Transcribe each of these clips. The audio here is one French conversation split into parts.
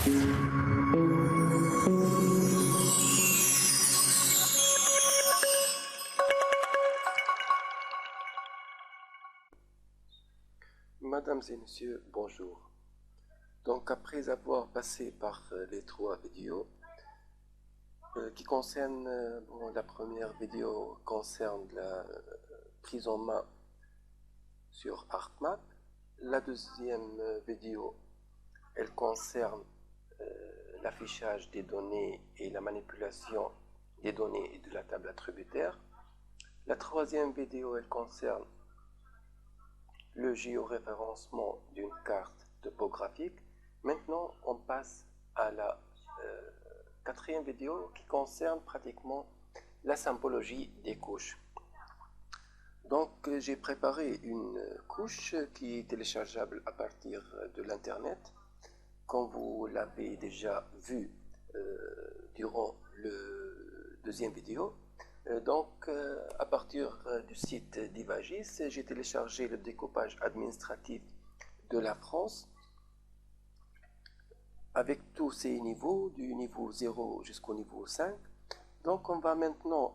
Mesdames et messieurs, bonjour. Donc après avoir passé par les trois vidéos qui concernent, la première vidéo concerne la prise en main sur ArcMap, la deuxième vidéo elle concerne l'affichage des données et la manipulation des données et de la table attributaire. La troisième vidéo elle concerne le géoréférencement d'une carte topographique. Maintenant, on passe à la quatrième vidéo qui concerne pratiquement la symbologie des couches. Donc, j'ai préparé une couche qui est téléchargeable à partir de l'internet, comme vous l'avez déjà vu durant le deuxième vidéo. Donc, à partir du site d'Ivagis, j'ai téléchargé le découpage administratif de la France avec tous ses niveaux, du niveau 0 jusqu'au niveau 5. Donc, on va maintenant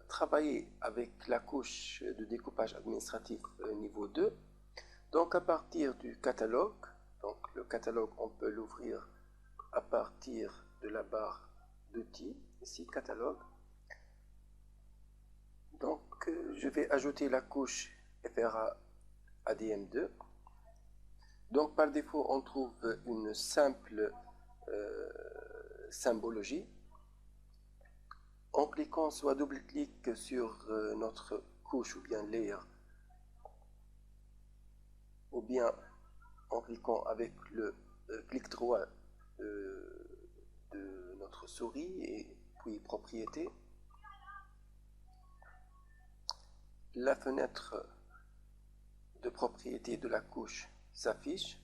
travailler avec la couche de découpage administratif niveau 2. Donc, à partir du catalogue, donc le catalogue, on peut l'ouvrir à partir de la barre d'outils, ici, catalogue. Donc, je vais ajouter la couche FRA ADM2. Donc, par défaut, on trouve une simple symbologie. En cliquant soit double-clic sur notre couche ou bien layer, ou bien en cliquant avec le clic droit de notre souris et puis propriétés, la fenêtre de propriété de la couche s'affiche.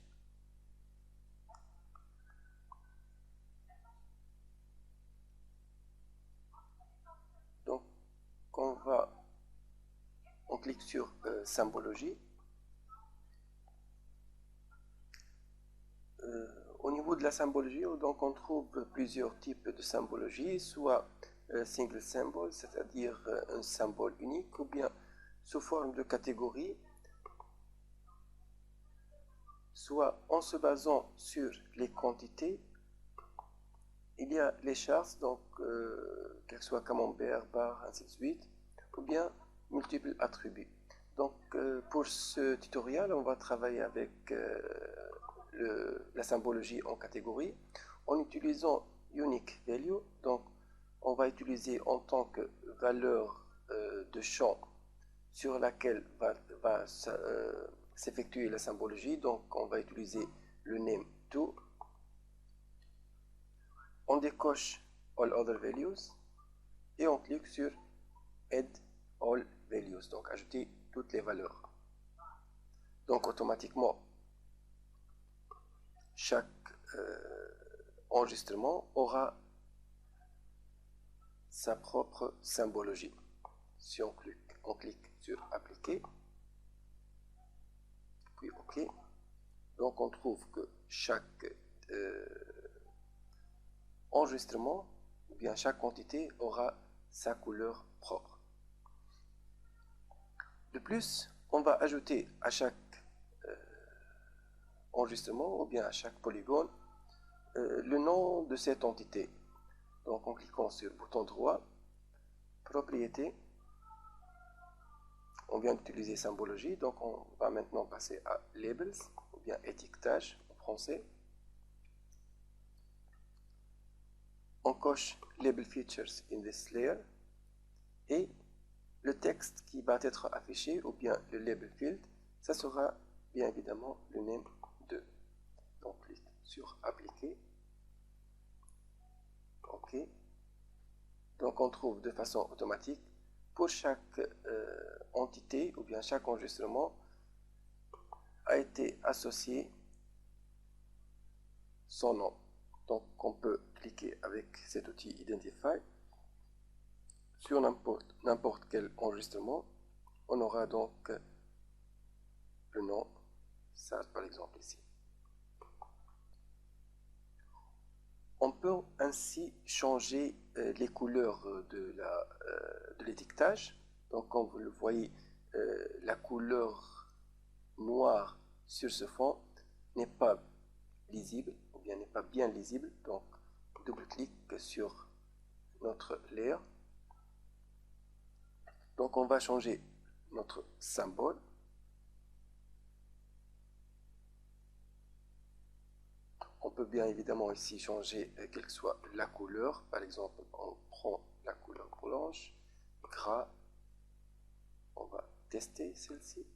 Donc on clique sur symbologie. Au niveau de la symbologie, donc on trouve plusieurs types de symbologie, soit single symbol, c'est-à-dire un symbole unique, ou bien sous forme de catégorie, soit en se basant sur les quantités. Il y a les charts, donc qu'elles soient camembert, bar, ainsi de suite, ou bien multiples attributs. Donc pour ce tutoriel, on va travailler avec la symbologie en catégorie en utilisant unique value. Donc on va utiliser en tant que valeur de champ sur laquelle va s'effectuer la symbologie. Donc on va utiliser le name to. On décoche all other values et on clique sur add all values, donc ajouter toutes les valeurs. Donc automatiquement chaque enregistrement aura sa propre symbologie. Si on clique sur appliquer, puis OK, donc on trouve que chaque enregistrement ou bien chaque quantité aura sa couleur propre. De plus, on va ajouter à chaque enregistrement ou bien à chaque polygone le nom de cette entité. Donc en cliquant sur le bouton droit, propriété, on vient d'utiliser symbologie, donc on va maintenant passer à labels ou bien étiquetage en français. On coche label features in this layer et le texte qui va être affiché ou bien le label field, ça sera bien évidemment le name 2. Donc clique sur appliquer. OK. Donc on trouve de façon automatique pour chaque entité ou bien chaque enregistrement a été associé son nom. Donc on peut cliquer avec cet outil Identify sur n'importe quel enregistrement. On aura donc le nom, ça par exemple ici. On peut ainsi changer les couleurs de l'étiquetage. Donc, comme vous le voyez, la couleur noire sur ce fond n'est pas lisible, ou bien n'est pas bien lisible. Donc, double-clic sur notre layer. Donc, on va changer notre symbole. On peut bien évidemment ici changer quelle que soit la couleur. Par exemple, on prend la couleur blanche, gras. On va tester celle-ci.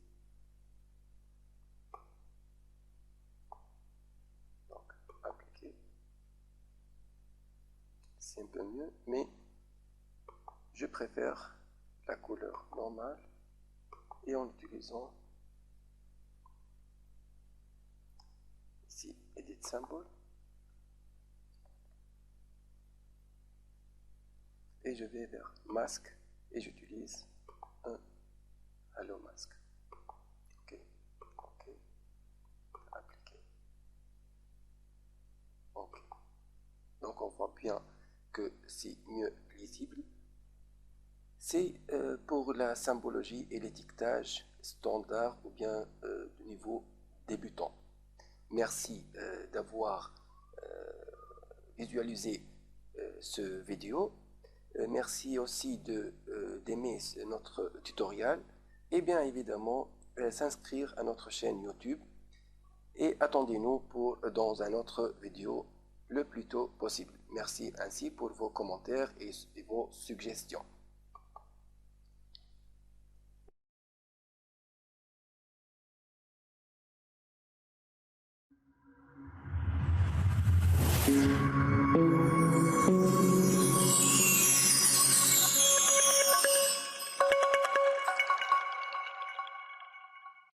Donc, appliquer. C'est un peu mieux, mais je préfère la couleur normale et en utilisant ici Edit Symbol. Et je vais vers masque et j'utilise un Halo Mask. OK, OK, appliquer. OK. Donc on voit bien que c'est mieux lisible. C'est pour la symbologie et l'étiquetage standard ou bien de niveau débutant. Merci d'avoir visualisé ce vidéo. Merci aussi d'aimer notre tutoriel et bien évidemment s'inscrire à notre chaîne YouTube et attendez-nous dans un autre vidéo le plus tôt possible. Merci ainsi pour vos commentaires et vos suggestions.